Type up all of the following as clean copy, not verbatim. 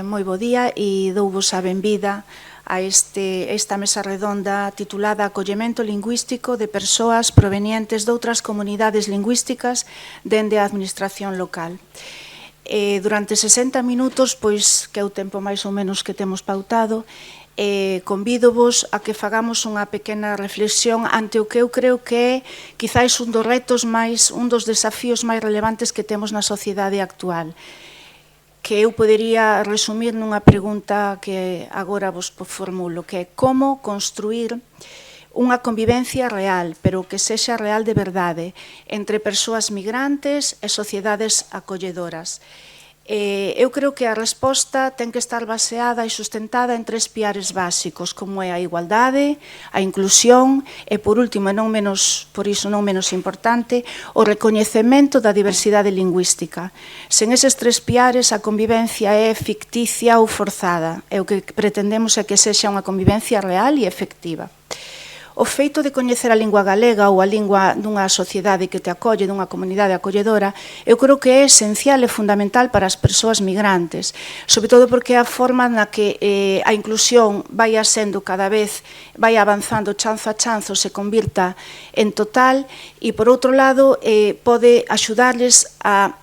moi bo día e douvos a benvida a esta mesa redonda titulada Acollemento lingüístico de persoas provenientes de outras comunidades lingüísticas dende a administración local. Durante 60 minutos, pois que é o tempo máis ou menos que temos pautado, convídovos a que fagamos unha pequena reflexión ante o que eu creo que é quizáis un dos retos máis, un dos desafíos máis relevantes que temos na sociedade actual, que eu podería resumir nunha pregunta que agora vos formulo, que é como construir unha convivencia real, pero que sexa real de verdade, entre persoas migrantes e sociedades acolledoras. Eu creo que a resposta ten que estar baseada e sustentada en tres piares básicos, como é a igualdade, a inclusión e, por último, e non menos, por iso non menos importante, o recoñecemento da diversidade lingüística. Sen eses tres piares, a convivencia é ficticia ou forzada, e o que pretendemos é que sexa unha convivencia real e efectiva. O feito de coñecer a lingua galega ou a lingua dunha sociedade que te acolle, dunha comunidade acolledora, eu creo que é esencial e fundamental para as persoas migrantes, sobre todo porque é a forma na que a inclusión vai sendo cada vez, vai avanzando chanzo a chanzo, se convirta en total e, por outro lado, pode axudarles a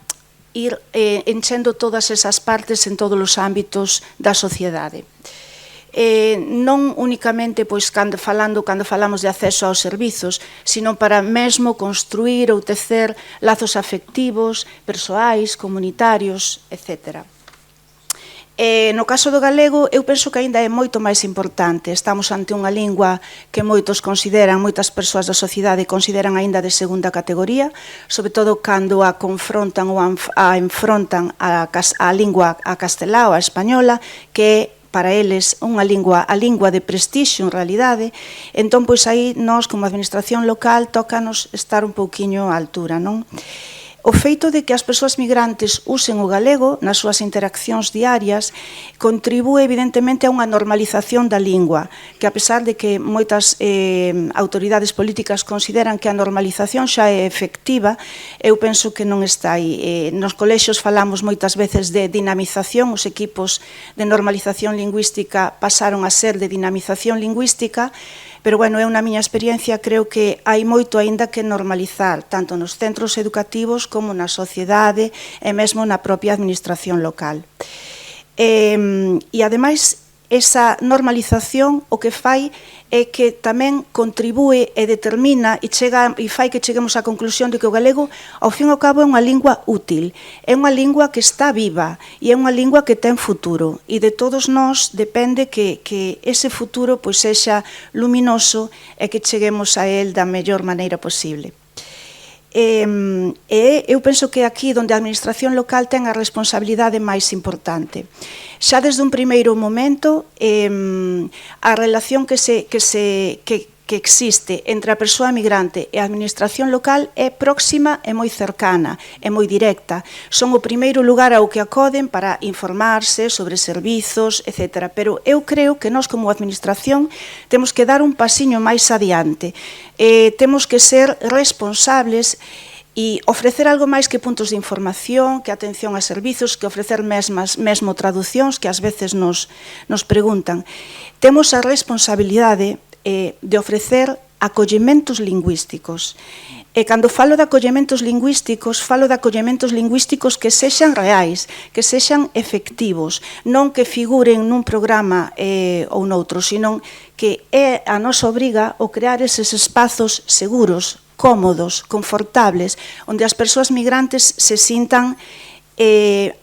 ir enchendo todas esas partes en todos os ámbitos da sociedade. Non únicamente cando falamos de acceso aos servizos, sino para mesmo construir ou tecer lazos afectivos, persoais, comunitarios, etc. No caso do galego, eu penso que aínda é moito máis importante. Estamos ante unha lingua que moitas persoas da sociedade consideran aínda de segunda categoría, sobre todo cando a confrontan ou a enfrontan a lingua a castelá ou a española, que é para eles a lingua de prestixio en realidade. Entón, pois aí, nós, como administración local, tócanos estar un pouquiño á altura, non? O feito de que as persoas migrantes usen o galego nas súas interaccións diarias contribúe evidentemente a unha normalización da lingua, que a pesar de que moitas autoridades políticas consideran que a normalización xa é efectiva, eu penso que non está aí. Nos colexios falamos moitas veces de dinamización, os equipos de normalización lingüística pasaron a ser de dinamización lingüística, pero, bueno, eu na miña experiencia creo que hai moito aínda que normalizar, tanto nos centros educativos como na sociedade e mesmo na propia administración local. E, ademais, esa normalización o que fai é que tamén contribúe e determina e fai que cheguemos á conclusión de que o galego, ao fin e ao cabo, é unha lingua útil, é unha lingua que está viva e é unha lingua que ten futuro, e de todos nós depende que ese futuro sexa luminoso e que cheguemos a él da mellor maneira posible. Eu penso que aquí onde a administración local ten a responsabilidade máis importante. Xa desde un primeiro momento, a relación que existe entre a persoa migrante e a administración local é próxima e moi cercana, é moi directa. Son o primeiro lugar ao que acoden para informarse sobre servizos, etc. Pero eu creo que nós, como administración, temos que dar un pasiño máis adiante. Temos que ser responsables e ofrecer algo máis que puntos de información, que atención a servizos, que ofrecer mesmo traducións que ás veces nos preguntan. Temos a responsabilidade de ofrecer acollementos lingüísticos. E cando falo de acollementos lingüísticos que sexan reais, que sexan efectivos, non que figuren nun programa ou noutro, sino que é a nosa obriga o crear eses espazos seguros, cómodos, confortables, onde as persoas migrantes se sintan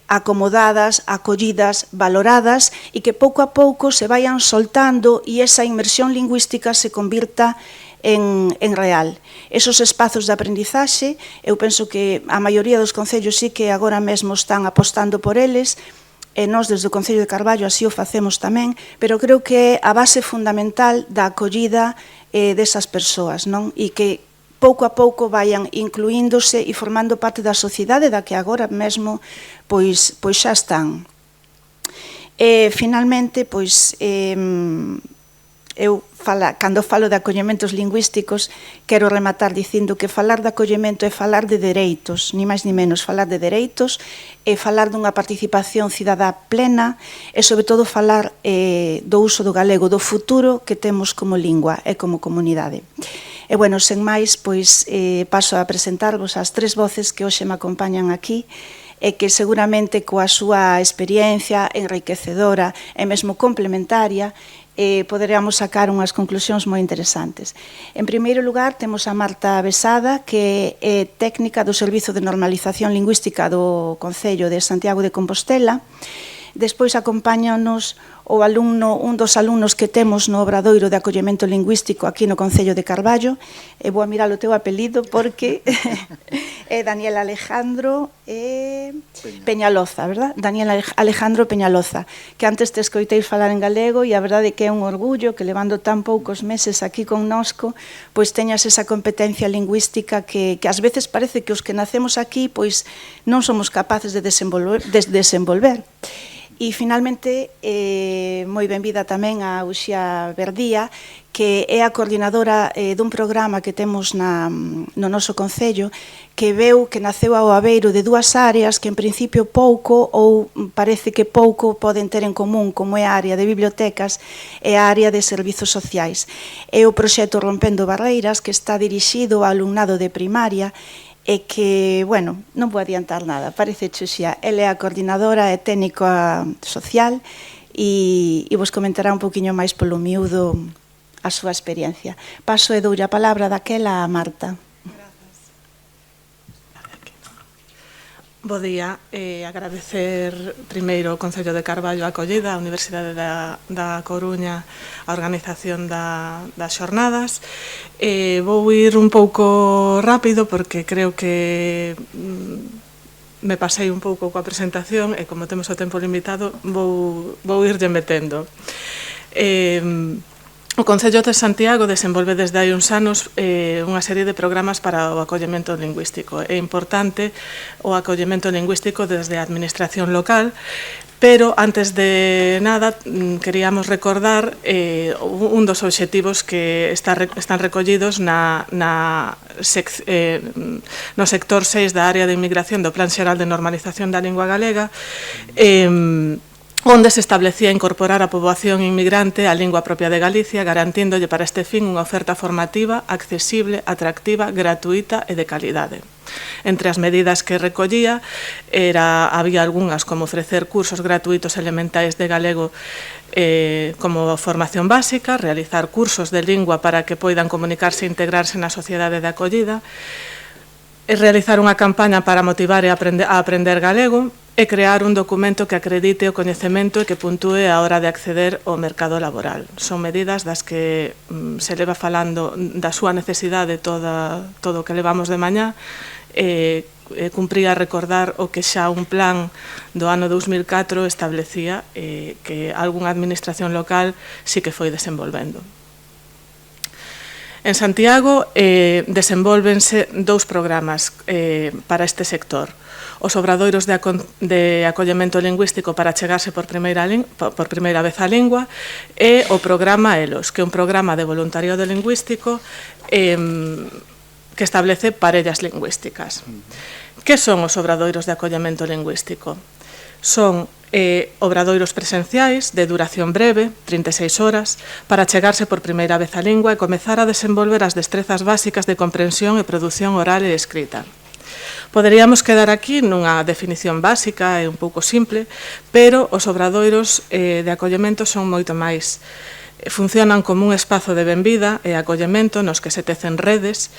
acomodadas, acollidas, valoradas e que pouco a pouco se vayan soltando e esa inmersión lingüística se convirta en real. Esos espazos de aprendizaxe, eu penso que a maioría dos concellos sí que agora mesmo están apostando por eles, e nós desde o Concello de Carballo así o facemos tamén, pero creo que é a base fundamental da acollida desas persoas, non? E que pouco a pouco vayan incluíndose e formando parte da sociedade da que agora mesmo pois xa están. Finalmente, eu cando falo de acollementos lingüísticos, quero rematar dicindo que falar de acollemento é falar de dereitos, ni máis ni menos, falar de dereitos, é falar dunha participación cidadá plena e, sobre todo, falar do uso do galego, do futuro que temos como lingua e como comunidade. E, bueno, sen máis, pois, paso a presentarvos as tres voces que hoxe me acompañan aquí, e que seguramente coa súa experiencia enriquecedora e mesmo complementaria poderíamos sacar unhas conclusións moi interesantes. En primeiro lugar, temos a Marta Besada, que é técnica do Servizo de Normalización Lingüística do Concello de Santiago de Compostela. Despois acompáñanos o alumno, un dos alumnos que temos no Obradoiro de Acollemento Lingüístico aquí no Concello de Carballo, e vou a mirar o teu apelido porque é Daniel Alejandro Peñaloza, verdad? Daniel Alejandro Peñaloza, que antes te escoitei falar en galego e a verdade é que é un orgullo que levando tan poucos meses aquí connosco, pois teñas esa competencia lingüística que ás veces parece que os que nacemos aquí pois non somos capaces de desenvolver. E, finalmente, moi benvida tamén a Uxía Verdía, que é a coordinadora dun programa que temos no noso Concello, que naceu ao abeiro de dúas áreas que, en principio, pouco ou parece que pouco poden ter en común, como é a área de bibliotecas e a área de servizos sociais. É o proxecto Rompendo Barreiras, que está dirixido ao alumnado de primaria, e que, bueno, non vou adiantar nada, parece Xuxía, ela é a coordinadora e técnica social e vos comentará un poquinho máis polo miúdo a súa experiencia. Paso e doulle a palabra daquela a Marta. Bo día, agradecer primeiro ao Concello de Carballo a acollida, a Universidade da Coruña, a organización das xornadas. Vou ir un pouco rápido porque creo que me pasei un pouco coa presentación e como temos o tempo limitado vou irlle metendo. O Concello de Santiago desenvolve desde hai uns anos unha serie de programas para o acollemento lingüístico. É importante o acollemento lingüístico desde a administración local, pero antes de nada queríamos recordar un dos obxectivos que están recollidos no sector 6 da área de inmigración do Plan Xeral de Normalización da Lingua Galega, onde se establecía incorporar a poboación inmigrante á lingua propia de Galicia, garantíndolle para este fin unha oferta formativa accesible, atractiva, gratuita e de calidade. Entre as medidas que recollía había algunhas como ofrecer cursos gratuitos elementais de galego como formación básica, realizar cursos de lingua para que poidan comunicarse e integrarse na sociedade de acollida, realizar unha campaña para motivar a aprender galego e crear un documento que acredite o coñecemento e que puntúe a hora de acceder ao mercado laboral. Son medidas das que se leva falando da súa necesidade todo o que levamos de mañá, cumpría recordar o que xa un plan do ano 2004 establecía que algunha administración local sí que foi desenvolvendo. En Santiago desenvólvense dous programas para este sector. Os obradoiros de acollemento lingüístico para chegarse por primeira vez á lingua e o programa ELOS, que é un programa de voluntariado lingüístico que establece parellas lingüísticas. Que son os obradoiros de acollemento lingüístico? Son obradoiros presenciais de duración breve, 36 horas, para chegarse por primeira vez á lingua e comezar a desenvolver as destrezas básicas de comprensión e produción oral e escrita. Poderíamos quedar aquí nunha definición básica e un pouco simple, pero os obradoiros de acollemento son moito máis. Funcionan como un espazo de benvida e acollemento nos que se tecen redes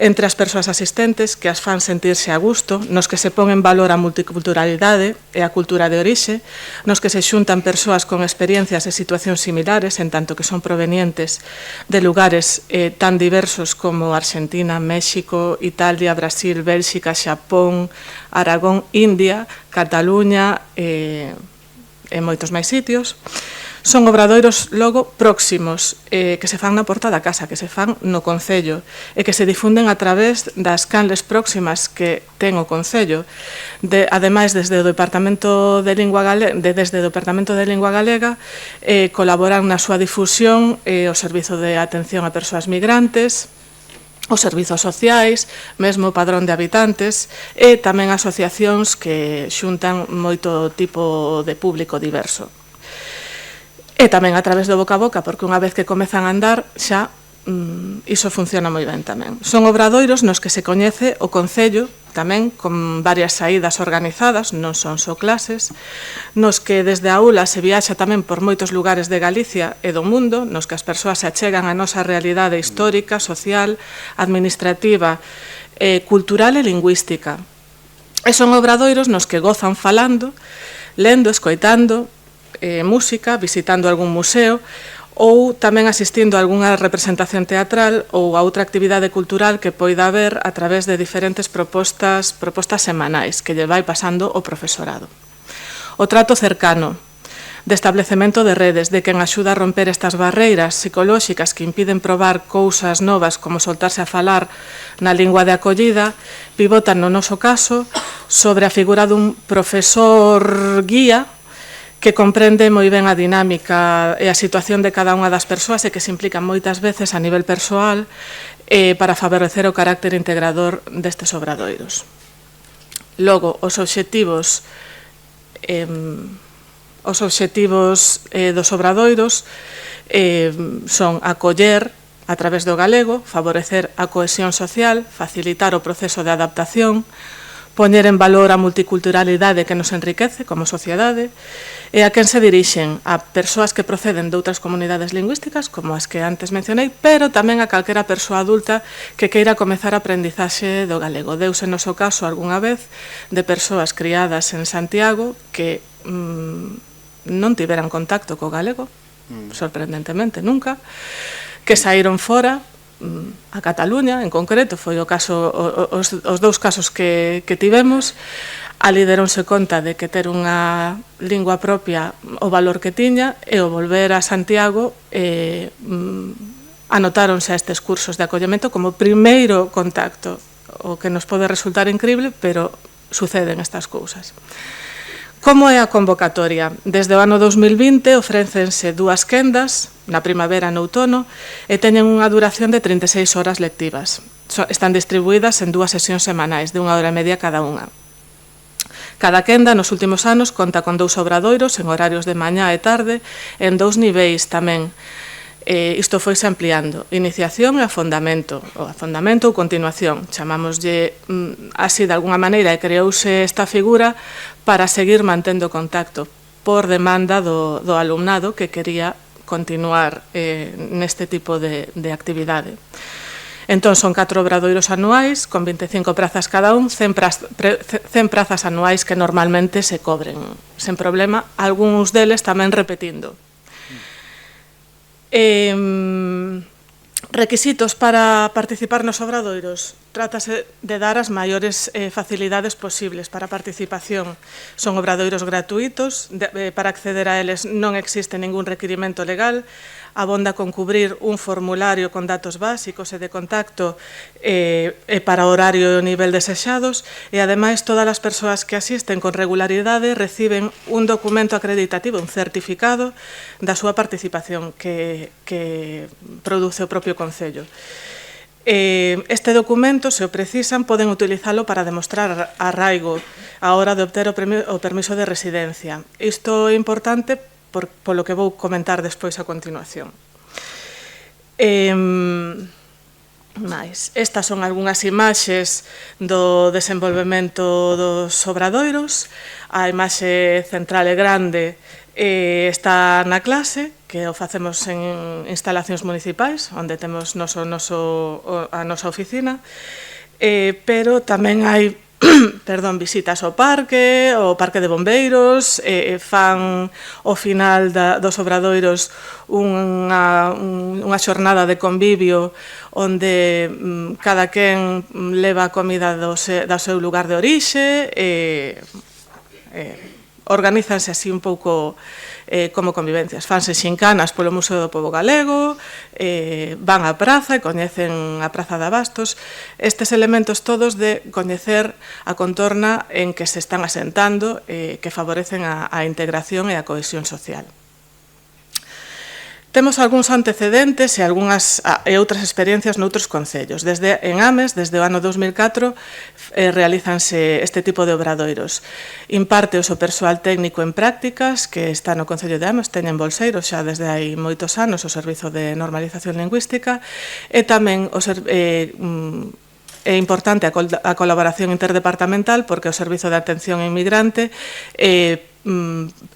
entre as persoas asistentes que as fan sentirse a gusto, nos que se pon en valor a multiculturalidade e a cultura de orixe, nos que se xuntan persoas con experiencias e situacións similares, en tanto que son provenientes de lugares tan diversos como Argentina, México, Italia, Brasil, Bélxica, Xapón, Aragón, India, Cataluña e moitos máis sitios. Son obradoiros logo próximos, que se fan na porta da casa, que se fan no Concello e que se difunden a través das canles próximas que ten o Concello. Ademais, desde o Departamento de Lingua Galega colaboran na súa difusión o Servizo de Atención a Persoas Migrantes, os servizos sociais, mesmo o Padrón de Habitantes e tamén asociacións que xuntan moito tipo de público diverso. E tamén a través do boca a boca, porque unha vez que comezan a andar xa iso funciona moi ben tamén. Son obradoiros nos que se coñece o Concello tamén con varias saídas organizadas, non son só clases, nos que desde a aula se viaxa tamén por moitos lugares de Galicia e do mundo, nos que as persoas se achegan á nosa realidade histórica, social, administrativa, cultural e lingüística. E son obradoiros nos que gozan falando, lendo, escoitando, música, visitando algún museo ou tamén asistindo a algunha representación teatral ou a outra actividade cultural que poida haber a través de diferentes propostas semanais que lle vai pasando o profesorado. O trato cercano, de establecemento de redes, de quen axuda a romper estas barreiras psicolóxicas que impiden probar cousas novas como soltarse a falar na lingua de acollida, pivotan no noso caso sobre a figura dun profesor guía que comprende moi ben a dinámica e a situación de cada unha das persoas e que se implican moitas veces a nivel persoal para favorecer o carácter integrador destes obradoiros. Logo, os obxectivos dos obradoiros son acoller a través do galego, favorecer a cohesión social, facilitar o proceso de adaptación, poñer en valor a multiculturalidade que nos enriquece como sociedade e a quen se dirixen a persoas que proceden de outras comunidades lingüísticas, como as que antes mencionei, pero tamén a calquera persoa adulta que queira comezar a aprendizaxe do galego. Deuse no seu caso algunha vez de persoas criadas en Santiago que non tiveran contacto co galego, sorprendentemente nunca, que saíron fora a Cataluña, en concreto, foi o caso, os dous casos que tivemos, ali deronse conta de que ter unha lingua propia o valor que tiña e o volver a Santiago anotáronse a estes cursos de acollemento como primeiro contacto, o que nos pode resultar incrible, pero suceden estas cousas. Como é a convocatoria? Desde o ano 2020 ofrécense 2 quendas, na primavera e no outono, e teñen unha duración de 36 horas lectivas. Están distribuídas en 2 sesións semanais, de 1 hora e media cada unha. Cada quenda, nos últimos anos, conta con 2 obradoiros en horarios de mañá e tarde, en 2 niveis tamén. Isto foise ampliando, iniciación e afondamento, ou continuación, chamámoslle así de alguna maneira, e creouse esta figura para seguir mantendo contacto por demanda do alumnado que quería continuar neste tipo de actividade. Entón, son 4 obradoiros anuais, con 25 prazas cada un, 100 prazas anuais que normalmente se cobren, sen problema, algúns deles tamén repetindo. Requisitos para participar nos obradoiros. Trátase de dar as maiores facilidades posibles para a participación. Son obradoiros gratuitos, para acceder a eles non existe ningún requirimento legal, abonda con cubrir un formulario con datos básicos e de contacto para o horario e o nivel desexados e, ademais, todas as persoas que asisten con regularidade reciben un documento acreditativo, un certificado da súa participación que produce o propio Concello. Este documento, se o precisan, poden utilizalo para demostrar arraigo á hora de obter o permiso de residencia. Isto é importante polo que vou comentar despois a continuación. Estas son algunhas imaxes do desenvolvemento dos obradoiros. A imaxe central e grande está na clase, que o facemos en instalacións municipais, onde temos a nosa oficina, pero tamén hai visitas ao parque de bombeiros, fan ao final dos obradoiros unha xornada de convivio onde cada quen leva a comida do seu lugar de orixe, organízanse así un pouco como convivencias. Fanse xincanas polo Museo do Pobo Galego, van á praza e coñecen a Praza de Abastos. Estes elementos todos de coñecer a contorna en que se están asentando, que favorecen a integración e a cohesión social. Temos algúns antecedentes e outras experiencias noutros concellos. En Ames, desde o ano 2004, realízanse este tipo de obradoiros. Imparte o persoal técnico en prácticas, que está no Concello de Ames, teñen bolseiros xa desde hai moitos anos o Servizo de Normalización Lingüística, e tamén é importante a colaboración interdepartamental porque o Servizo de Atención ao Inmigrante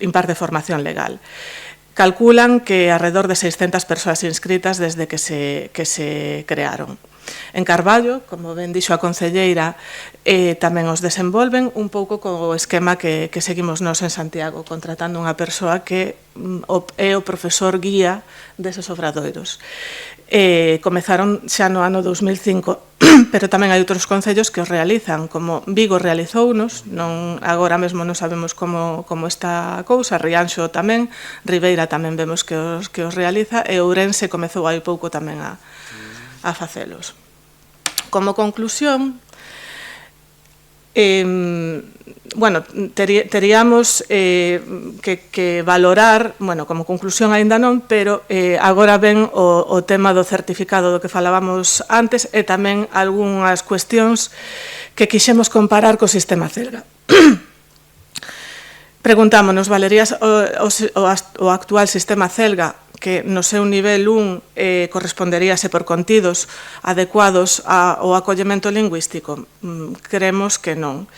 imparte formación legal. Calculan que alrededor de 600 persoas inscritas desde que se crearon. En Carballo, como ben dixo a concelleira, tamén os desenvolven un pouco co esquema que seguimos nós en Santiago, contratando unha persoa que é o profesor guía deses obradoiros. Comezaron xa no ano 2005, pero tamén hai outros concellos que os realizan, como Vigo realizounos, agora mesmo non sabemos como está a cousa, Rianxo tamén, Ribeira tamén vemos que os realiza, e Ourense comezou hai pouco tamén a facelos. Como conclusión, teríamos que valorar, como conclusión aínda non, pero agora ven o tema do certificado do que falábamos antes e tamén algunhas cuestións que quixemos comparar co sistema Celga. Preguntámonos, valería o actual sistema Celga, que no seu nivel 1 corresponderíase por contidos adecuados ao acollemento lingüístico? Creemos que non.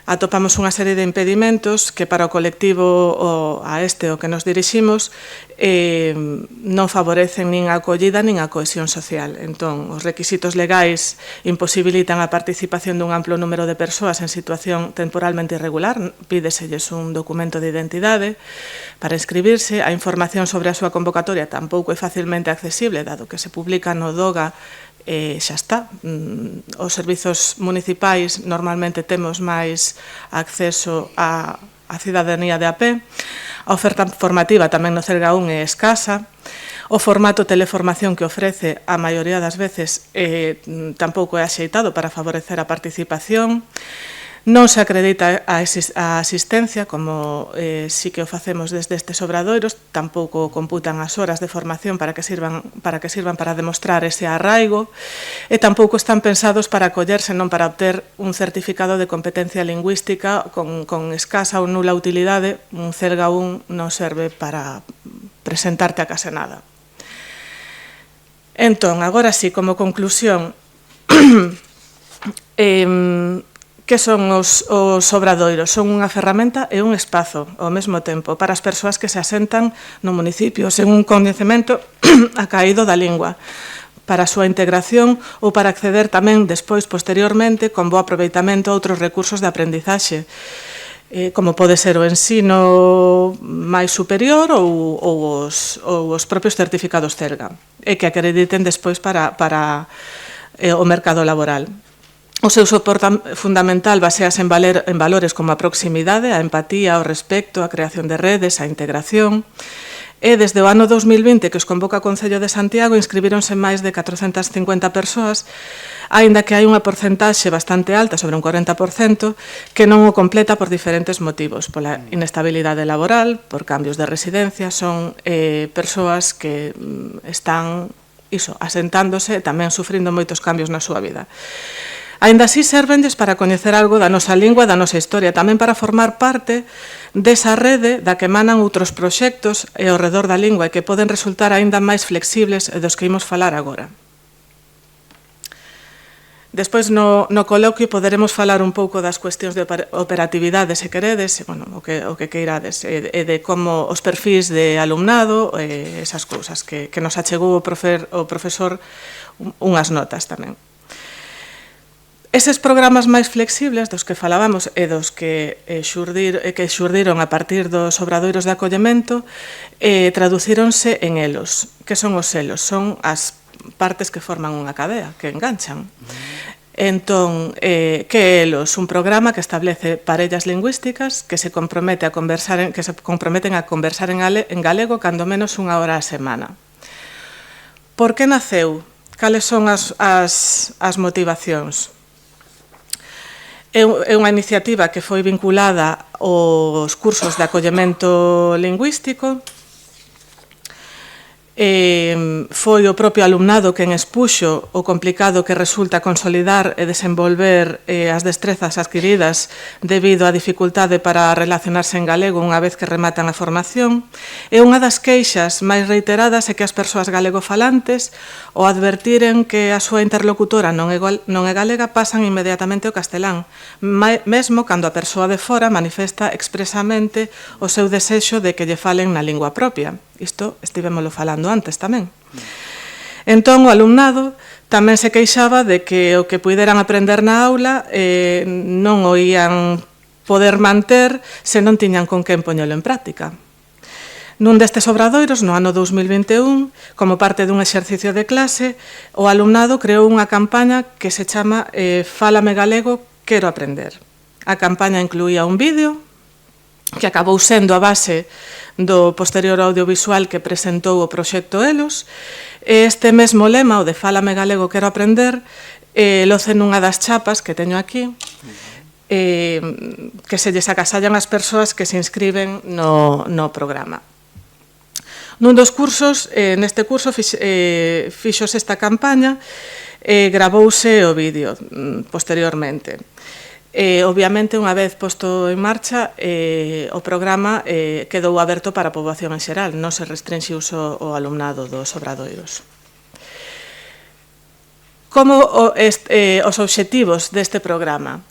Atopamos unha serie de impedimentos que para o colectivo ao que nos diriximos non favorecen nin a acollida nin a cohesión social. Entón, os requisitos legais imposibilitan a participación dun amplo número de persoas en situación temporalmente irregular, pídeselles un documento de identidade para inscribirse, a información sobre a súa convocatoria tampouco é facilmente accesible, dado que se publica no DOGA xa está. Os servizos municipais normalmente temos máis acceso á cidadanía de a pé. A oferta formativa tamén no Celga 1 é escasa. O formato teleformación que ofrece a maioría das veces tampouco é axeitado para favorecer a participación. Non se acredita a asistencia, como sí que o facemos desde estes obradoiros, tampouco computan as horas de formación para que sirvan para demostrar ese arraigo, e tampouco están pensados para acollerse, non para obter un certificado de competencia lingüística con escasa ou nula utilidade. Un Celga 1 non serve para presentarte a case nada. Entón, agora sí, como conclusión, que son os obradoiros? Son unha ferramenta e un espazo ao mesmo tempo para as persoas que se asentan no municipio sen un coñecemento acaído da lingua, para a súa integración ou para acceder tamén despois, posteriormente, con bo aproveitamento a outros recursos de aprendizaxe, como pode ser o ensino máis superior ou os propios certificados Celga, e que acrediten despois para o mercado laboral. O seu soporte fundamental basease en valores como a proximidade, a empatía, o respecto, a creación de redes, a integración. E desde o ano 2020 que os convoca o Concello de Santiago inscribironse máis de 450 persoas, aínda que hai unha porcentaxe bastante alta, sobre un 40%, que non o completa por diferentes motivos, pola inestabilidade laboral, por cambios de residencia. Son persoas que están asentándose e tamén sufrindo moitos cambios na súa vida. Aínda así, servenlles para coñecer algo da nosa lingua e da nosa historia, tamén para formar parte desa rede da que emanan outros proxectos ao redor da lingua e que poden resultar aínda máis flexibles e dos que imos falar agora. Despois, no coloquio, poderemos falar un pouco das cuestións de operatividade, se queredes, o que queirades, e de como os perfis de alumnado, esas cousas que nos achegou o profesor unhas notas tamén. Eses programas máis flexibles dos que falábamos e dos que xurdiron a partir dos obradoiros de acollemento traducíronse en elos. Que son os elos? Son as partes que forman unha cadea, que enganchan. Entón, que é ELOS? Un programa que establece parellas lingüísticas que se comprometen a conversar en galego cando menos unha hora a semana. Por que naceu? Cales son as motivacións? É unha iniciativa que foi vinculada aos cursos de acollemento lingüístico. Foi o propio alumnado quen expuxo o complicado que resulta consolidar e desenvolver as destrezas adquiridas debido á dificultade para relacionarse en galego unha vez que rematan a formación. E unha das queixas máis reiteradas é que as persoas galegofalantes, ao advertiren que a súa interlocutora non é galega, pasan inmediatamente ao castelán, mesmo cando a persoa de fora manifesta expresamente o seu desexo de que lle falen na lingua propia. Isto estivémolo falando antes tamén. Entón, o alumnado tamén se queixaba de que o que puideran aprender na aula non o ían poder manter se non tiñan con quen poñelo en práctica. Nun destes obradoiros, no ano 2021, como parte dun exercicio de clase, o alumnado creou unha campaña que se chama Fálame galego, quero aprender. A campaña incluía un vídeo que acabou sendo a base do posterior audiovisual que presentou o proxecto ELOS. Este mesmo lema, o de Fálame galego, quero aprender, loce nunha das chapas que teño aquí, que se lles agasallan as persoas que se inscriben no programa. Nun dos cursos, neste curso, fixose esta campaña, gravouse o vídeo posteriormente. Obviamente, unha vez posto en marcha, o programa quedou aberto para a poboación en xeral, non se restrinxiu só o alumnado dos obradoiros. Como os obxectivos deste programa?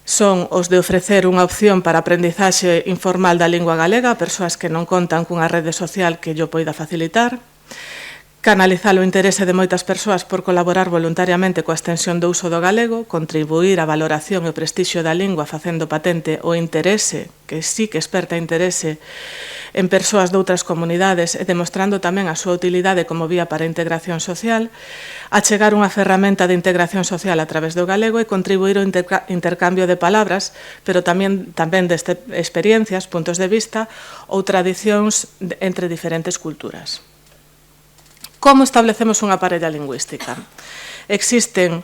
Son os de ofrecer unha opción para aprendizaxe informal da lingua galega a persoas que non contan cunha rede social que llo poida facilitar, canalizar o interese de moitas persoas por colaborar voluntariamente coa extensión do uso do galego, contribuir á valoración e o prestixio da lingua facendo patente o interese, que sí que esperta interese, en persoas de outras comunidades e demostrando tamén a súa utilidade como vía para a integración social, achegar unha ferramenta de integración social a través do galego e contribuir ao intercambio de palabras, pero tamén desde experiencias, puntos de vista ou tradicións entre diferentes culturas. Como establecemos unha parella lingüística? Existen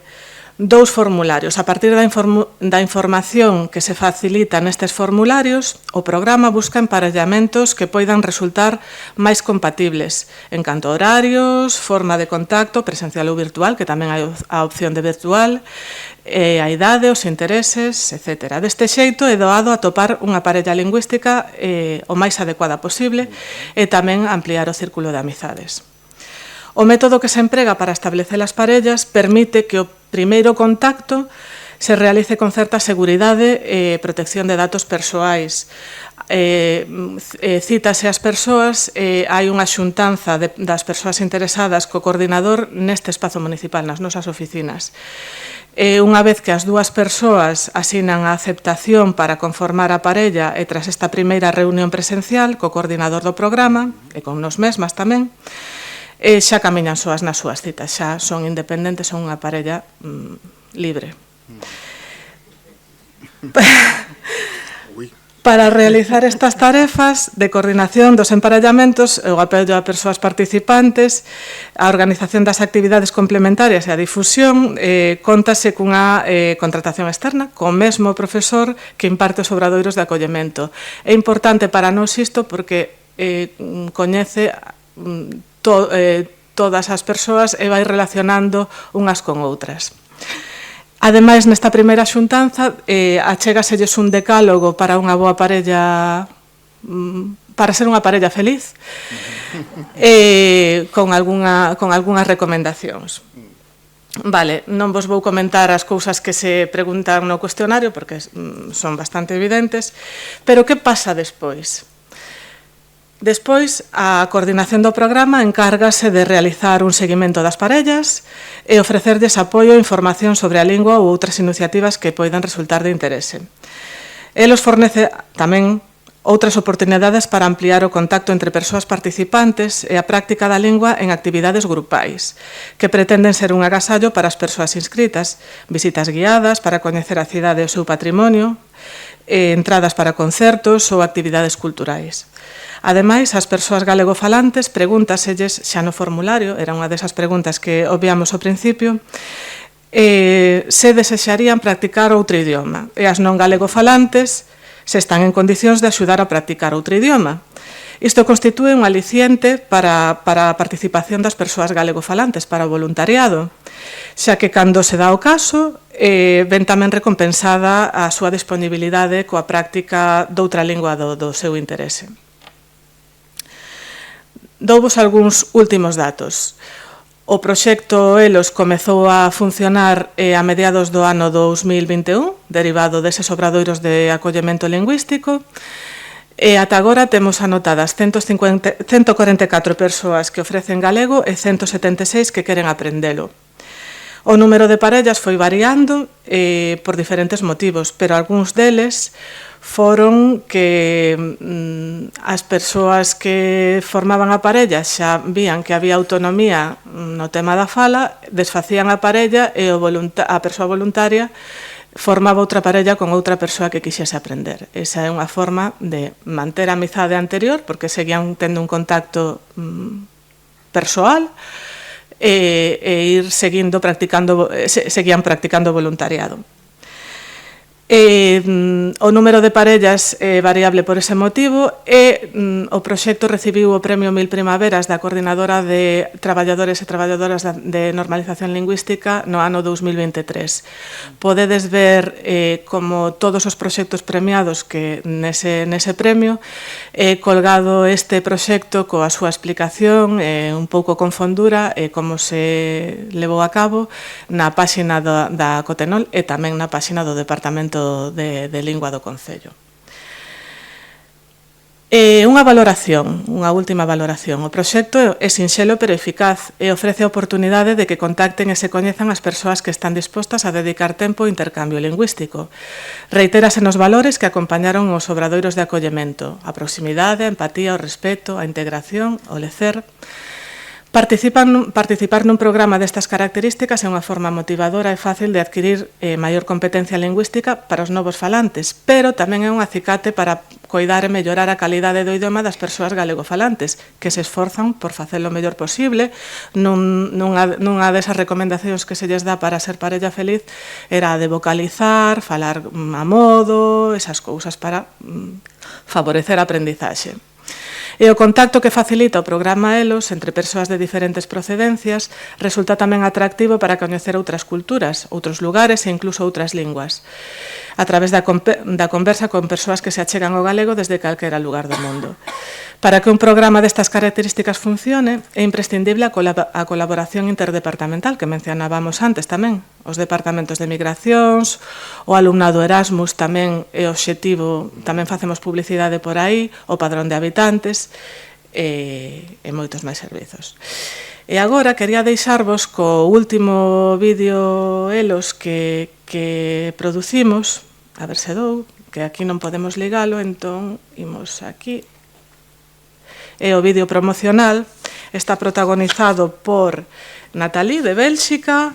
dous formularios. A partir da información que se facilita nestes formularios, o programa busca emparellamentos que poidan resultar máis compatibles en canto a horarios, forma de contacto, presencial ou virtual, que tamén hai a opción de virtual, a idade, os intereses, etc. Deste xeito é doado atopar unha parella lingüística o máis adecuada posible e tamén ampliar o círculo de amizades. O método que se emprega para establecer as parellas permite que o primeiro contacto se realice con certa seguridade e protección de datos persoais. Cítase as persoas, hai unha xuntanza das persoas interesadas co coordinador neste espazo municipal, nas nosas oficinas. Unha vez que as dúas persoas asinan a aceptación para conformar a parella e tras esta primeira reunión presencial co coordinador do programa, e con nos mesmas tamén, xa camiñan soas nas súas citas, xa son independentes, son unha parella libre. Para realizar estas tarefas de coordinación dos emparellamentos, o apelo a persoas participantes, a organización das actividades complementarias e a difusión, contase cunha contratación externa, co mesmo profesor que imparte os obradoiros de acollemento. É importante para nós isto porque coñece todas as persoas e vai relacionando unhas con outras. Ademais, nesta primeira xuntanza, achegaselles un decálogo para unha boa parella, para ser unha parella feliz, con algunhas recomendacións. Vale, non vos vou comentar as cousas que se preguntan no cuestionario, porque son bastante evidentes, pero que pasa despois? Despois, a coordinación do programa encárgase de realizar un seguimento das parellas e ofrecerlles apoio e información sobre a lingua ou outras iniciativas que poidan resultar de interese. Elos fornece tamén outras oportunidades para ampliar o contacto entre persoas participantes e a práctica da lingua en actividades grupais, que pretenden ser un agasallo para as persoas inscritas, visitas guiadas para coñecer a cidade e o seu patrimonio, entradas para concertos ou actividades culturais. Ademais, as persoas galegofalantes pregúntaselles xa no formulario, era unha desas preguntas que obviamos ao principio, se desexarían practicar outro idioma, e as non galegofalantes se están en condicións de axudar a practicar outro idioma. Isto constitúe un aliciente para a participación das persoas galegofalantes, para o voluntariado, xa que cando se dá o caso, ven tamén recompensada a súa disponibilidade coa práctica doutra lingua do seu interese. Douvos algúns últimos datos. O proxecto ELOS comezou a funcionar a mediados do ano 2021, derivado deses obradoiros de acollemento lingüístico, e ata agora temos anotadas 144 persoas que ofrecen galego e 176 que queren aprendelo. O número de parellas foi variando por diferentes motivos, pero algúns deles foron que as persoas que formaban a parella xa vían que había autonomía no tema da fala, desfacían a parella e a persoa voluntaria formaba outra parella con outra persoa que quixese aprender. Esa é unha forma de manter a amizade anterior, porque seguían tendo un contacto persoal e ir seguían practicando voluntariado. O número de parellas é variable por ese motivo e o proxecto recibiu o Premio 1000 Primaveras da Coordinadora de Traballadores e Traballadoras de Normalización Lingüística no ano 2023. Podedes ver como todos os proxectos premiados que nese premio colgado este proxecto coa súa explicación un pouco con fondura e como se levou a cabo na páxina da Cotenol e tamén na páxina do Departamento de Lingua do Concello. Unha última valoración. O proxecto é sinxelo pero eficaz e ofrece a oportunidade de que contacten e se coñezan as persoas que están dispostas a dedicar tempo ao intercambio lingüístico. Reitérase nos valores que acompañaron os obradoiros de acollemento: a proximidade, a empatía, o respeto, a integración, o lecer. Participar nun programa destas características é unha forma motivadora e fácil de adquirir maior competencia lingüística para os novos falantes, pero tamén é un acicate para coidar e mellorar a calidade do idioma das persoas galegofalantes, que se esforzan por facelo o mellor posible. Nunha desas recomendacións que se lles dá para ser parella feliz era a de vocalizar, falar a modo, esas cousas para favorecer a aprendizaxe. E o contacto que facilita o programa ELOS entre persoas de diferentes procedencias resulta tamén atractivo para coñecer outras culturas, outros lugares e incluso outras linguas, a través da conversa con persoas que se achegan ao galego desde calquera lugar do mundo. Para que un programa destas características funcione, é imprescindible a colaboración interdepartamental, que mencionábamos antes tamén. Os departamentos de migracións, o alumnado Erasmus tamén é obxectivo, tamén facemos publicidade por aí, o padrón de habitantes e moitos máis servizos. E agora quería deixarvos co último vídeo ELOS que producimos, a ver se dou, que aquí non podemos ligalo, entón imos aquí. É o vídeo promocional, está protagonizado por Natalie de Bélxica,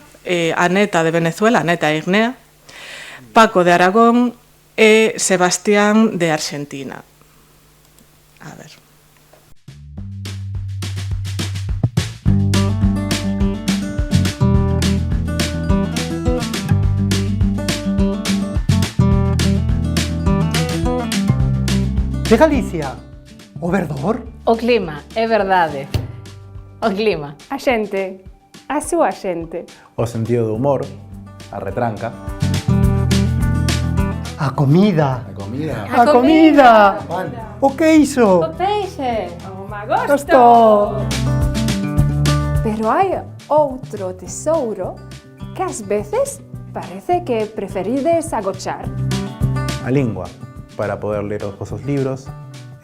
Aneta de Venezuela, Aneta e Ignea, Paco de Aragón e Sebastián de Argentina. A ver. De Galicia, o verdor? O clima, é verdade. O clima. A xente, a súa xente. O sentido do humor, a retranca. A comida. A comida. A comida. O queixo. O peixe. O magosto. Gosto. Pero hai outro tesouro que ás veces parece que preferides agochar. A lingua, para poder ler os vosos libros,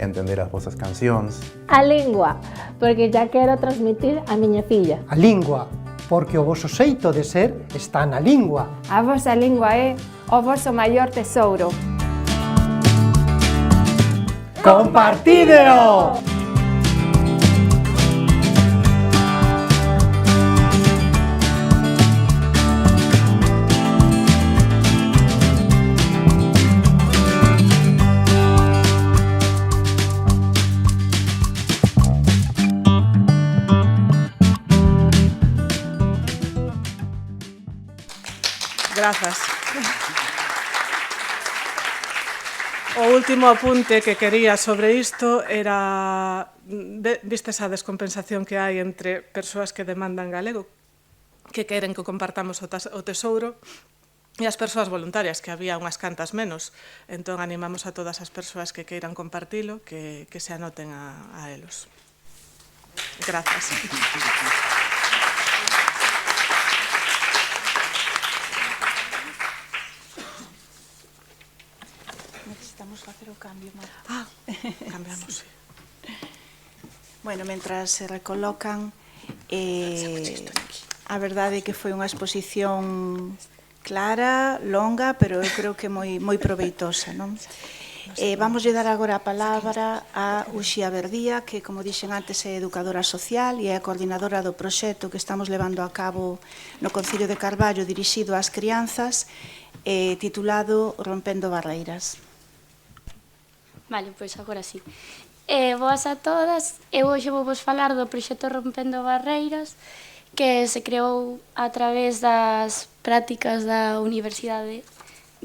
entender as vosas cancións. A lingua, porque ya quero transmitir a miña filla. A lingua, porque o voso xeito de ser está na lingua. A vosa lingua é o voso maior tesouro. Compartídeo! Grazas. O último apunte que quería sobre isto era, vistes a descompensación que hai entre persoas que demandan galego, que queren que compartamos o tesouro, e as persoas voluntarias, que había unhas cantas menos. Entón, animamos a todas as persoas que queiran compartilo, que se anoten a elos. Grazas. Necesitamos facer o cambio, Marta. Ah, cambiamos, sí. Bueno, mentras se recolocan, a verdade é que foi unha exposición clara, longa, pero eu creo que moi proveitosa, non? Vamos dar agora a palabra a Uxía Verdía, que, como dixen antes, é educadora social e é a coordinadora do proxecto que estamos levando a cabo no Concello de Carballo dirixido ás crianzas, titulado Rompendo Barreiras. Vale, pois agora sí. Boas a todas. Eu hoxe vou vos falar do proxecto Rompendo Barreiras, que se creou a través das prácticas da Universidade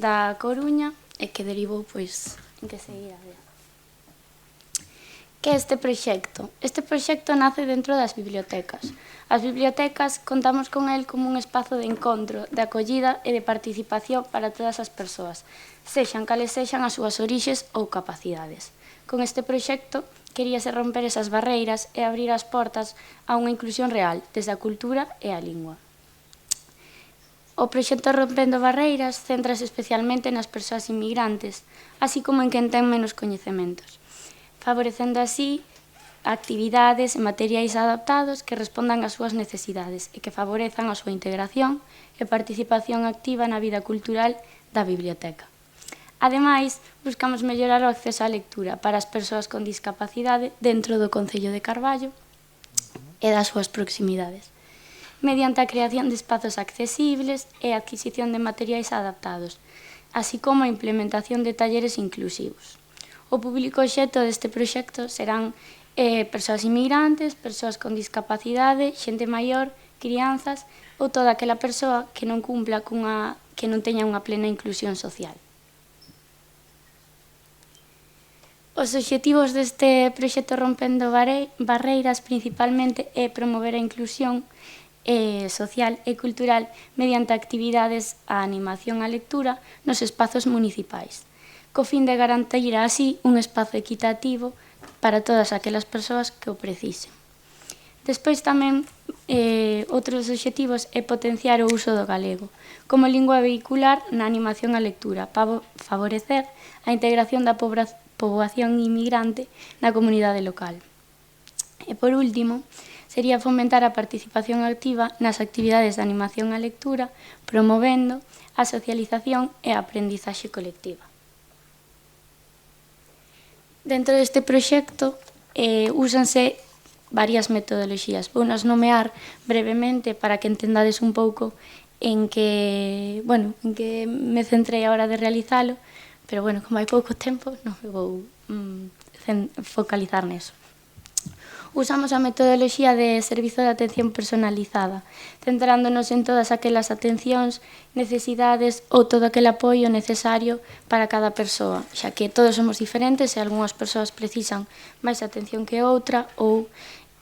da Coruña e que derivou, pois, en que seguir a ver. Que é este proxecto? Este proxecto nace dentro das bibliotecas. As bibliotecas contamos con el como un espazo de encontro, de acollida e de participación para todas as persoas, sexan cales sexan as súas orixes ou capacidades. Con este proxecto queríase romper esas barreiras e abrir as portas a unha inclusión real, desde a cultura e a lingua. O proxecto Rompendo Barreiras céntrase especialmente nas persoas inmigrantes, así como en quen ten menos coñecementos, favorecendo así actividades e materiais adaptados que respondan ás súas necesidades e que favorezan a súa integración e participación activa na vida cultural da biblioteca. Ademais, buscamos mellorar o acceso á lectura para as persoas con discapacidade dentro do Concello de Carballo e das súas proximidades, mediante a creación de espazos accesibles e a adquisición de materiais adaptados, así como a implementación de talleres inclusivos. O público obxecto deste proxecto serán persoas inmigrantes, persoas con discapacidade, xente maior, crianzas ou toda aquela persoa que non cumpla que non teña unha plena inclusión social. Os obxectivos deste proxecto Rompendo Barreiras principalmente é promover a inclusión social e cultural mediante actividades a animación á lectura nos espazos municipais, co fin de garantir así un espazo equitativo para todas aquelas persoas que o precisen. Despois tamén, outros obxectivos é potenciar o uso do galego como lingua vehicular na animación á lectura, para favorecer a integración da poboación inmigrante na comunidade local. E por último, sería fomentar a participación activa nas actividades de animación á lectura, promovendo a socialización e a aprendizaxe colectiva. Dentro deste proxecto, úsanse varias metodoloxías. Vou nas nomear brevemente para que entendades un pouco en que me centrei a hora de realizalo, pero, como hai pouco tempo, non me vou focalizar neso. Usamos a metodoloxía de servizo de atención personalizada, centrándonos en todas aquelas atencións, necesidades ou todo aquel apoio necesario para cada persoa, xa que todos somos diferentes e algunhas persoas precisan máis atención que outra ou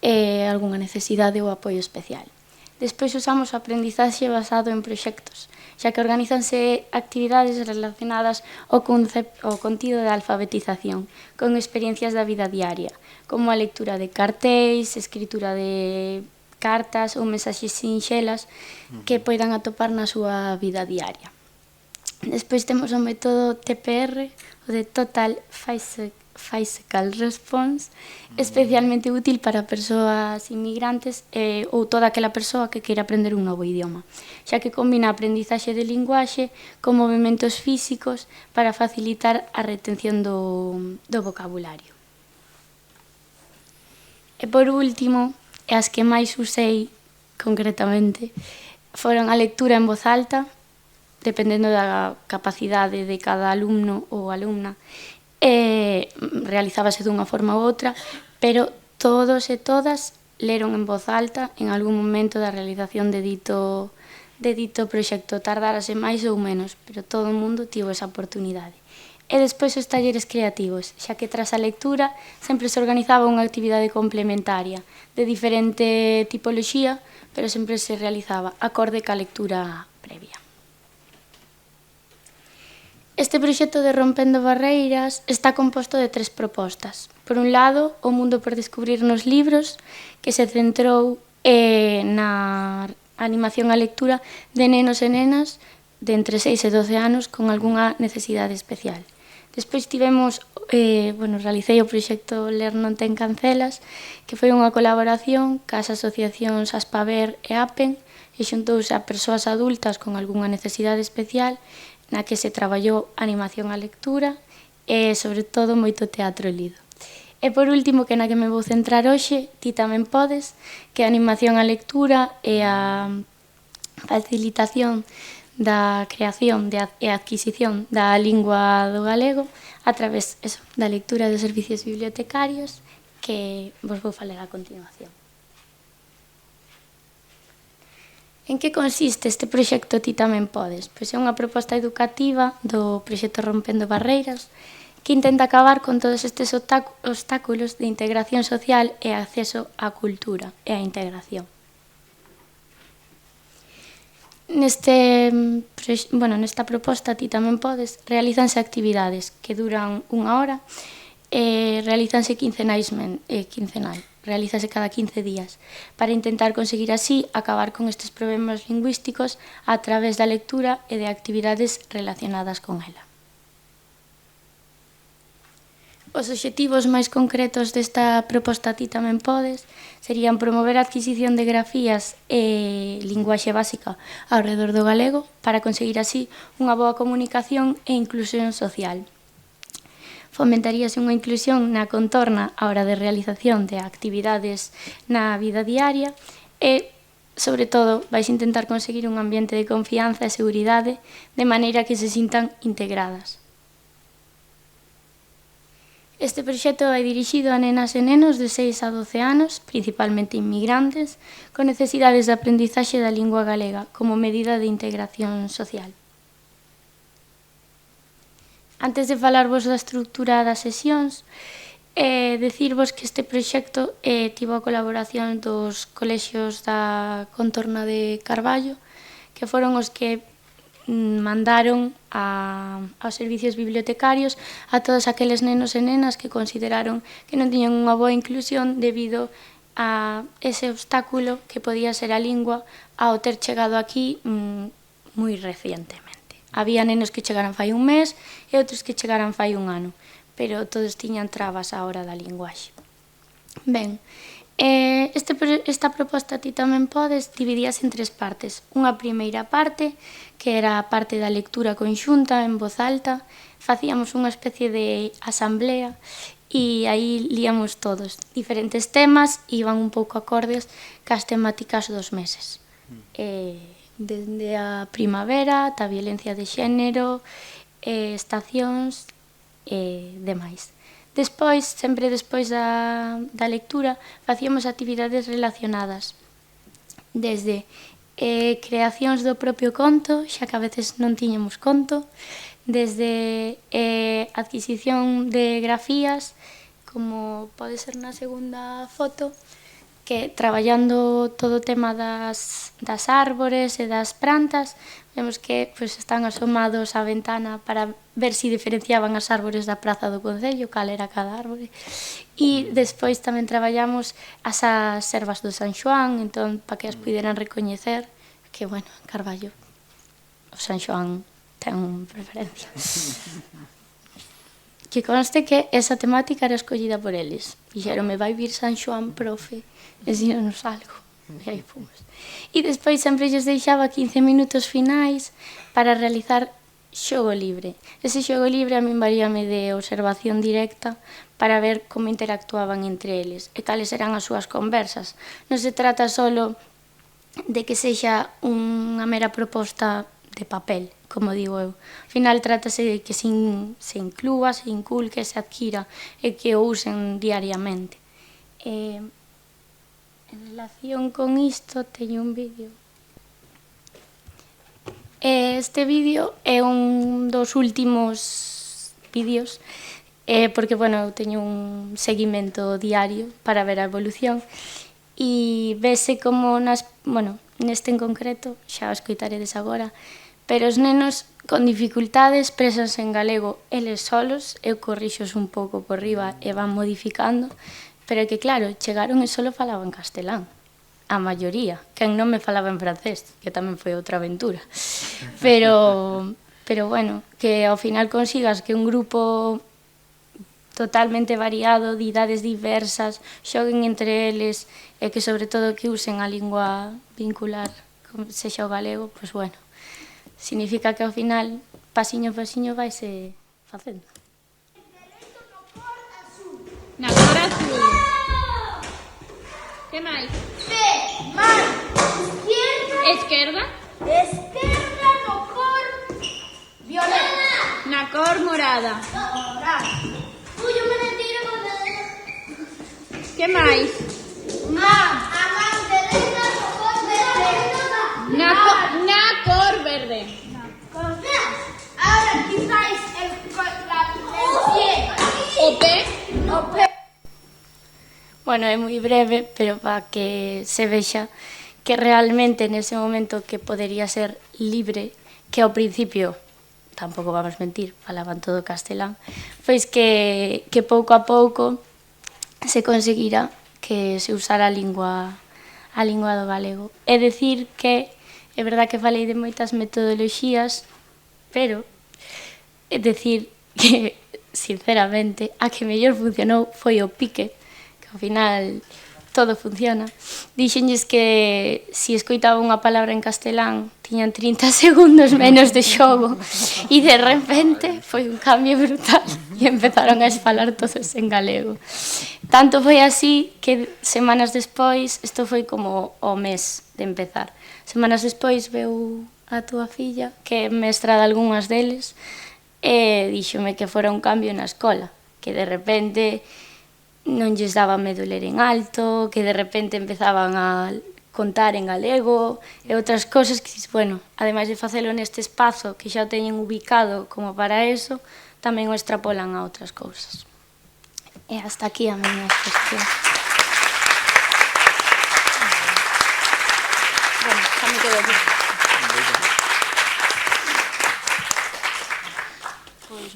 algunha necesidade ou apoio especial. Despois usamos o aprendizaxe basado en proxectos, xa que organizanse actividades relacionadas ao contido da alfabetización, con experiencias da vida diaria, como a lectura de cartéis, escritura de cartas ou mensaxes sinxelas que poidan atopar na súa vida diaria. Despois temos o método TPR, o de Total Physical Response, especialmente útil para persoas inmigrantes ou toda aquela persoa que queira aprender un novo idioma, xa que combina a aprendizaxe de linguaxe con movimentos físicos para facilitar a retención do vocabulario. E por último, as que máis usei concretamente foron a lectura en voz alta, dependendo da capacidade de cada alumno ou alumna, realizábase dunha forma ou outra, pero todos e todas leron en voz alta en algún momento da realización de dito proxecto. Tardárase máis ou menos, pero todo o mundo tivo esa oportunidade. E despois os talleres creativos, xa que tras a lectura sempre se organizaba unha actividade complementaria de diferente tipoloxía, pero sempre se realizaba acorde ca lectura previa. Este proxecto de Rompendo Barreiras está composto de 3 propostas. Por un lado, o mundo por descubrir nos libros, que se centrou na animación á lectura de nenos e nenas de entre 6 e 12 anos con algunha necesidade especial. Despois tivemos, realicei o proxecto Ler non ten cancelas, que foi unha colaboración cas asociacións Aspaver e Apen, e xuntouse a persoas adultas con algunha necesidade especial, na que se traballou animación á lectura e, sobre todo, moito teatro lido. E, por último, que na que me vou centrar hoxe, Ti tamén podes, que a animación á lectura e a facilitación da creación e adquisición da lingua do galego a través da lectura de servicios bibliotecarios que vos vou falar a continuación. En que consiste este proxecto Ti tamén podes? Pois é unha proposta educativa do proxecto Rompendo Barreiras que intenta acabar con todos estes obstáculos de integración social e acceso á cultura e á integración. Nesta proposta Ti tamén podes, realízanse actividades que duran 1 hora e realízanse quincenal. Realízase cada 15 días, para intentar conseguir así acabar con estes problemas lingüísticos a través da lectura e de actividades relacionadas con ela. Os obxectivos máis concretos desta proposta Ti tamén podes serían promover a adquisición de grafías e linguaxe básica ao redor do galego para conseguir así unha boa comunicación e inclusión social. Fomentaríase unha inclusión na contorna á hora de realización de actividades na vida diaria e, sobre todo, vais intentar conseguir un ambiente de confianza e seguridade de maneira que se sintan integradas. Este proxecto vai dirixido a nenas e nenos de 6 a 12 anos, principalmente inmigrantes, con necesidades de aprendizaxe da lingua galega como medida de integración social. Antes de falarvos da estrutura das sesións, decirvos que este proxecto tivo a colaboración dos colexios da contorna de Carballo, que foron os que mandaron aos servicios bibliotecarios a todos aqueles nenos e nenas que consideraron que non tiñan unha boa inclusión debido a ese obstáculo que podía ser a lingua ao ter chegado aquí moi recientemente. Había nenos que chegaran fai 1 mes e outros que chegaran fai 1 ano, pero todos tiñan trabas á hora da linguaxe. Ben, esta proposta Ti tamén podes dividíase en 3 partes. Unha primeira parte, que era a parte da lectura conxunta en voz alta, facíamos unha especie de asamblea e aí líamos todos diferentes temas e iban un pouco acordes cas temáticas dos meses. Dende a primavera, ata a violencia de xénero, estacións e demais. Despois, sempre despois da lectura, facíamos actividades relacionadas, desde creacións do propio conto, xa que a veces non tiñamos conto, desde adquisición de grafías, como pode ser na segunda foto, que traballando todo o tema das árbores e das plantas, vemos que están asomados á ventana para ver se diferenciaban as árbores da praza do Concello, cal era cada árbore. E despois tamén traballamos as servas do San Xoán, entón, para que as puderan recoñecer, que, bueno, en Carballo, o San Xoán ten preferencia. Que conste que esa temática era escollida por eles. Dixeronme, vai vir San Xoán, profe, ensínanos algo. E aí fomos. E despois sempre lles deixaba 15 minutos finais para realizar xogo libre. Ese xogo libre a min varíame de observación directa para ver como interactuaban entre eles e cales eran as súas conversas. Non se trata solo de que sexa unha mera proposta de papel, como digo eu. Ao final, trátase de que se inclúa, se inculque, se adquira e que o usen diariamente. En relación con isto, teño un vídeo. Este vídeo é un dos últimos vídeos, porque, bueno, eu teño un seguimento diario para ver a evolución, e vese como neste en concreto, xa o escoitaredes agora, pero os nenos con dificultades expresanse en galego eles solos, eu corrixos un pouco por riba e van modificando, pero que claro, chegaron e solo falaban castelán, a maioría, quen non me falaba en francés, que tamén foi outra aventura, pero bueno, que ao final consigas que un grupo totalmente variado, de idades diversas, xoguen entre eles e que sobre todo que usen a lingua vincular, como sexa o galego, pois bueno, significa que ao final, pasiño a pasiño, vaise facendo. Na cor azul. Que máis? Esquerda. Esquerda no cor violeta. Na cor morada. Uy, me retiro con Que máis? a man derecha no cor verde. Na cor verde. Ahora quitáis el pie. O pé. Bueno, é moi breve, pero para que se vexa que realmente nese momento que podería ser libre, que ao principio, tampouco vamos mentir, falaban todo castelán, pois que pouco a pouco se conseguira que se usara a lingua do galego. É dicir que, é verdad que falei de moitas metodoloxías, pero é dicir que, sinceramente, a que mellor funcionou foi o pique, que ao final todo funciona. Dixenlles que se escoitaba unha palabra en castelán tiñan 30 segundos menos de xogo e de repente foi un cambio brutal e empezaron a falar todos en galego. Tanto foi así que semanas despois, isto foi como o mes de empezar, semanas despois veu a túa filla, que é mestra de algunhas deles, e díxome que fora un cambio na escola, que de repente non lles daba medo ler en alto, que de repente empezaban a contar en galego e outras cousas que, bueno, ademais de facelo neste espazo que xa o teñen ubicado como para eso, tamén o extrapolan a outras cousas. E hasta aquí a miña exposición. Bueno, xa me quedo aquí. Pois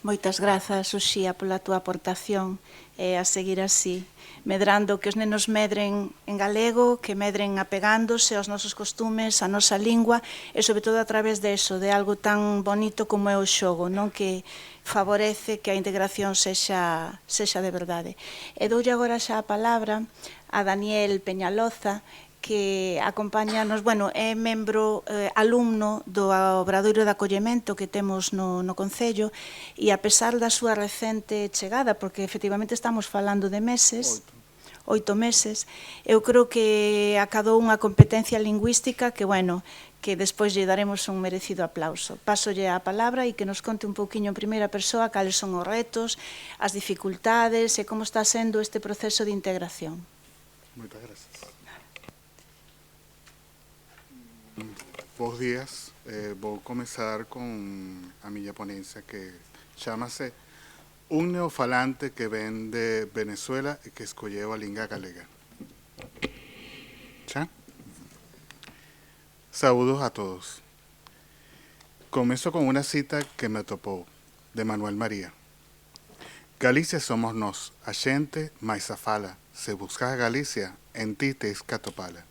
moitas grazas, Uxía, pola túa aportación e a seguir así, medrando que os nenos medren en galego, que medren apegándose aos nosos costumes, a nosa lingua e sobre todo a través de eso, de algo tan bonito como é o xogo, non, que favorece que a integración sexa de verdade. E doulle agora xa a palabra a Daniel Peñaloza, que acompáñanos, bueno, é membro alumno do Obradoiro de Acollemento que temos no Concello e a pesar da súa recente chegada, porque efectivamente estamos falando de meses, 8 meses, eu creo que acadou unha competencia lingüística que, bueno, que despois lle daremos un merecido aplauso. Pásolle a palabra e que nos conte un pouquiño en primeira persoa cales son os retos, as dificultades e como está sendo este proceso de integración. Moitas gracias. Bos días. Vou comezar con a miña ponencia que chamase Un neofalante que ven de Venezuela e que escolleu a lingua galega. Xa? Saúdos a todos. Comezo con una cita que me topou, de Manuel María. Galicia somos nós, a xente máis a fala. Se buscas Galicia, en ti tes que atopala.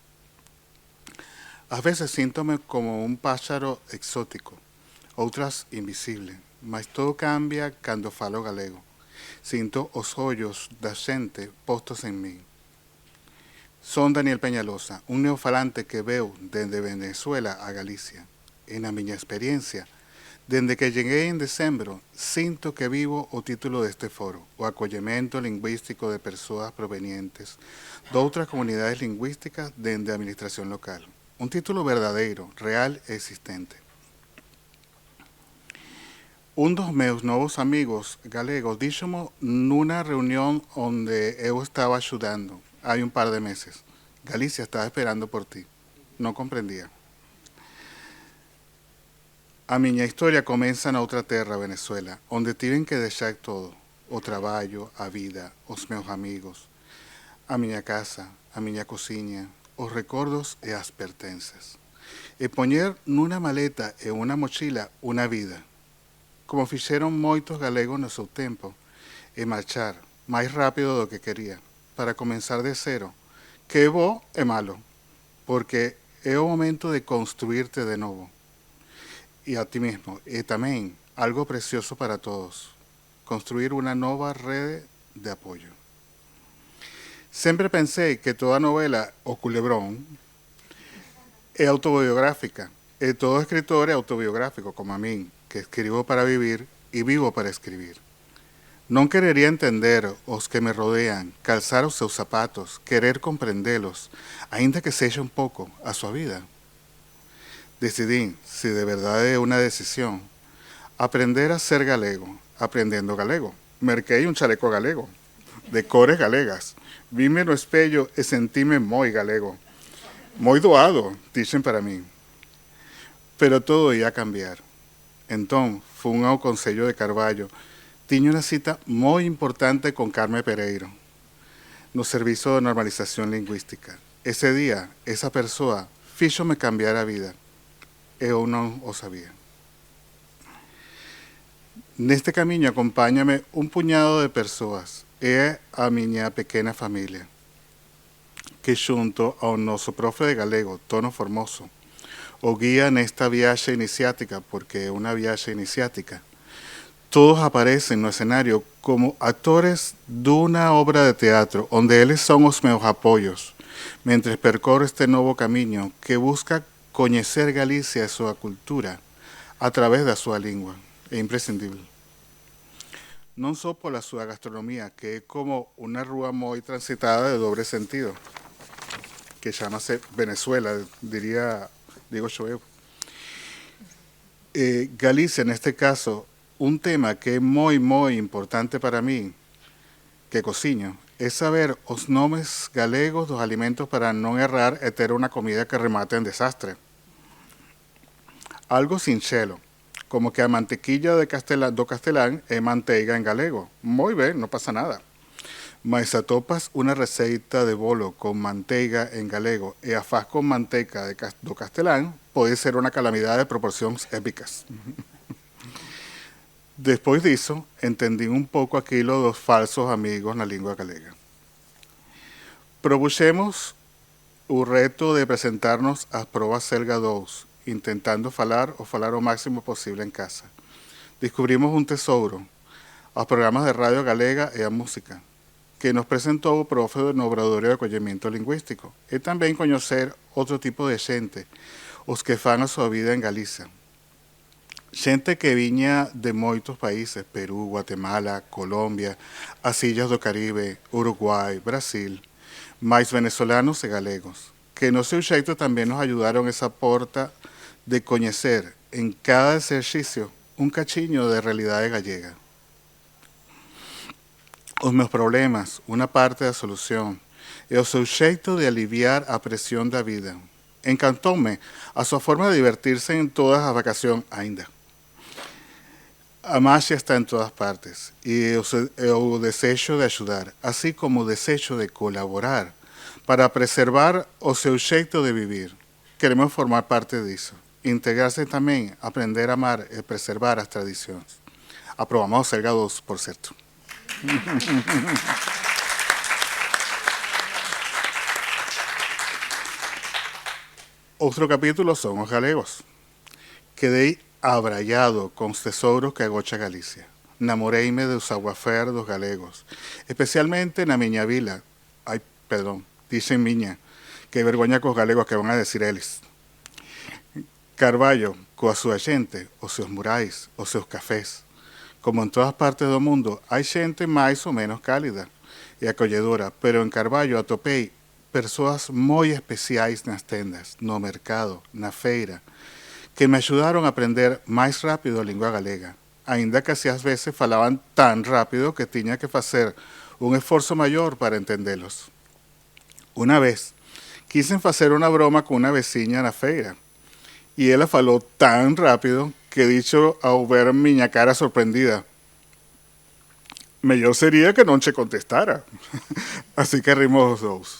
A veces síntome como un páxaro exótico, outras invisible. mas todo cambia cando falo galego. Sinto os ollos da xente postos en mí. Son Daniel Peñalosa, un neofalante que veu dende Venezuela a Galicia. E na miña experiencia, dende que cheguei en decembro, sinto que vivo o título deste foro, o acollemento lingüístico de persoas provenientes de outras comunidades lingüísticas dende a administración local. Un título verdadeiro, real e existente. Un dos meus novos amigos galegos díxomo nunha reunión onde eu estaba axudando hai un par de meses. Galicia estaba esperando por ti. Non comprendía. A miña historia comeza na outra terra, Venezuela, onde tiven que deixar todo. O traballo, a vida, os meus amigos, a miña casa, a miña cociña, os recordos e as pertences. E poñer nunha maleta e unha mochila unha vida, como fixeron moitos galegos no seu tempo, e marchar máis rápido do que quería, para comenzar de cero, que é bo e malo, porque é o momento de construirte de novo, e a ti mesmo, e tamén algo precioso para todos, construir unha nova rede de apoio. Sempre pensei que toda novela, o culebrón, é autobiográfica, e todo escritor é autobiográfico, como a min, que escribo para vivir e vivo para escribir. Non querería entender os que me rodean, calzar os seus zapatos, querer comprendelos, aínda que sexa un pouco a súa vida. Decidín, se de verdade é unha decisión, aprender a ser galego, aprendendo galego. Merquei un chaleco galego, de cores galegas. Vime no espello e sentime moi galego. Moi doado, dixen para min. Pero todo ia cambiar. Entón, fun ao Concello de Carballo. Tiño unha cita moi importante con Carme Pereiro, no Servizo de Normalización Lingüística. Ese día, esa persoa fíxome cambiar a vida. Eu non o sabía. Neste camiño acompáñame un puñado de persoas e a miña pequena familia, que xunto ao noso profe de galego, Tono Formoso, o guía nesta viaxe iniciática, porque é unha viaxe iniciática. Todos aparecen no escenario como actores dunha obra de teatro, onde eles son os meus apoios, mentres percorro este novo camiño que busca coñecer Galicia e a súa cultura a través da súa lingua. É imprescindible. Non só pola súa gastronomía, que é como unha rúa moi transitada de dobre sentido, que chamase Venezuela, digo yo. Galicia, neste caso, un tema que é moi importante para mí, que cociño, é saber os nomes galegos dos alimentos para non errar e ter unha comida que remate en desastre. Algo sinxelo, como que a mantequilla do castelán é manteiga en galego. Moi ben, non pasa nada. Mas atopas unha receita de bolo con manteiga en galego e a faz con manteca do castelán, pode ser unha calamidade de proporcións épicas. Despois disso, entendín un pouco aquilo dos falsos amigos na lingua galega. Propuxemos o reto de presentarnos ás probas Selga 2, intentando falar o máximo posible en casa. Descubrimos un tesouro, os programas de radio galega e a música, que nos presentou o profe no Obradorio de Acollemento Lingüístico, e tamén coñecer outro tipo de xente, os que fan a súa vida en Galicia. Xente que viña de moitos países, Perú, Guatemala, Colombia, as illas do Caribe, Uruguai, Brasil, máis venezolanos e galegos, que no seu xeito tamén nos ayudaron esa porta de coñecer en cada exercicio un cachiño de realidade gallega. Os meus problemas, unha parte da solución, e o seu xeito de aliviar a presión da vida. Encantoume a súa forma de divertirse en todas as vacacións aínda. A maxia está en todas partes, e o desexo de axudar, así como o desexo de colaborar para preservar o seu xeito de vivir. Queremos formar parte disso. Integrarse tamén, aprender a amar e preservar as tradicións. Aprobamos Selga 2, por certo. Outro capítulo son os galegos. Quedei abraiado con os tesouros que agocha Galicia. Namoreime dos aguafer dos galegos, especialmente na miña vila. Ai, perdón, dicen miña, que vergoña cos galegos que van a decir eles. Carballo, coa súa xente, os seus murais, os seus cafés. Como en todas partes do mundo, hai xente máis ou menos cálida e acolledora, pero en Carballo atopei persoas moi especiais nas tendas, no mercado, na feira, que me axudaron a aprender máis rápido a lingua galega, aínda que así ás veces falaban tan rápido que tiña que facer un esforzo maior para entendelos. Una vez, quisen facer unha broma con unha veciña na feira, e ela falou tan rápido que dicho ao ver miña cara sorprendida, mellor sería que non che contestara. Así que rimos os dous.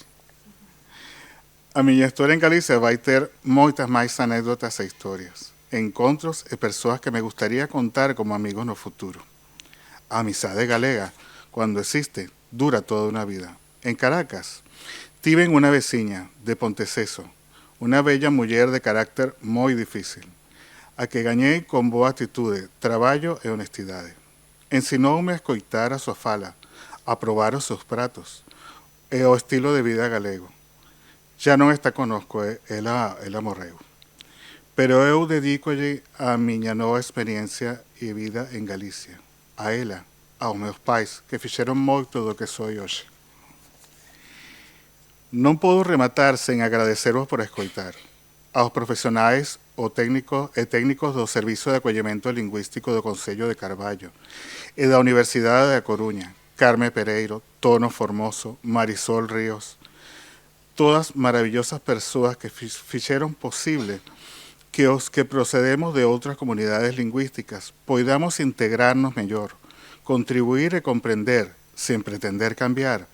A miña historia en Galicia vai ter moitas máis anécdotas e historias, encontros e persoas que me gustaría contar como amigos no futuro. A amizade galega, cando existe, dura toda unha vida. En Caracas, tiven unha veciña de Ponteceso, unha bella muller de carácter moi difícil, a que gañei con boa atitude, traballo e honestidade. Ensinoume a escoitar a súa fala, a probar os seus pratos e o estilo de vida galego. Ya non está conosco, ela morreu. Pero eu dedícolle a miña nova experiencia e vida en Galicia, a ela, aos meus pais, que fixeron moito do que soy hoxe. Non podo rematar sen agradecervos por escoitar. Aos profesionais técnicos do Servizo de Acollemento Lingüístico do Concello de Carballo e da Universidade da Coruña, Carme Pereiro, Tono Formoso, Marisol Ríos, todas maravillosas persoas que fixeron posible que os que procedemos de outras comunidades lingüísticas poidamos integrarnos mellor, contribuir e comprender, sen pretender cambiar,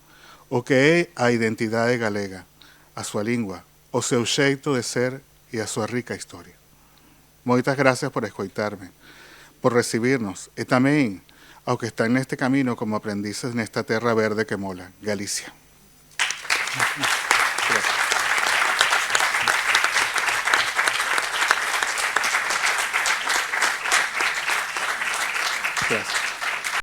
o que é a identidade galega, a súa lingua, o seu xeito de ser e a súa rica historia. Moitas gracias por escoitarme, por recibirnos e tamén ao que están neste camino como aprendices nesta terra verde que mola, Galicia. Gracias.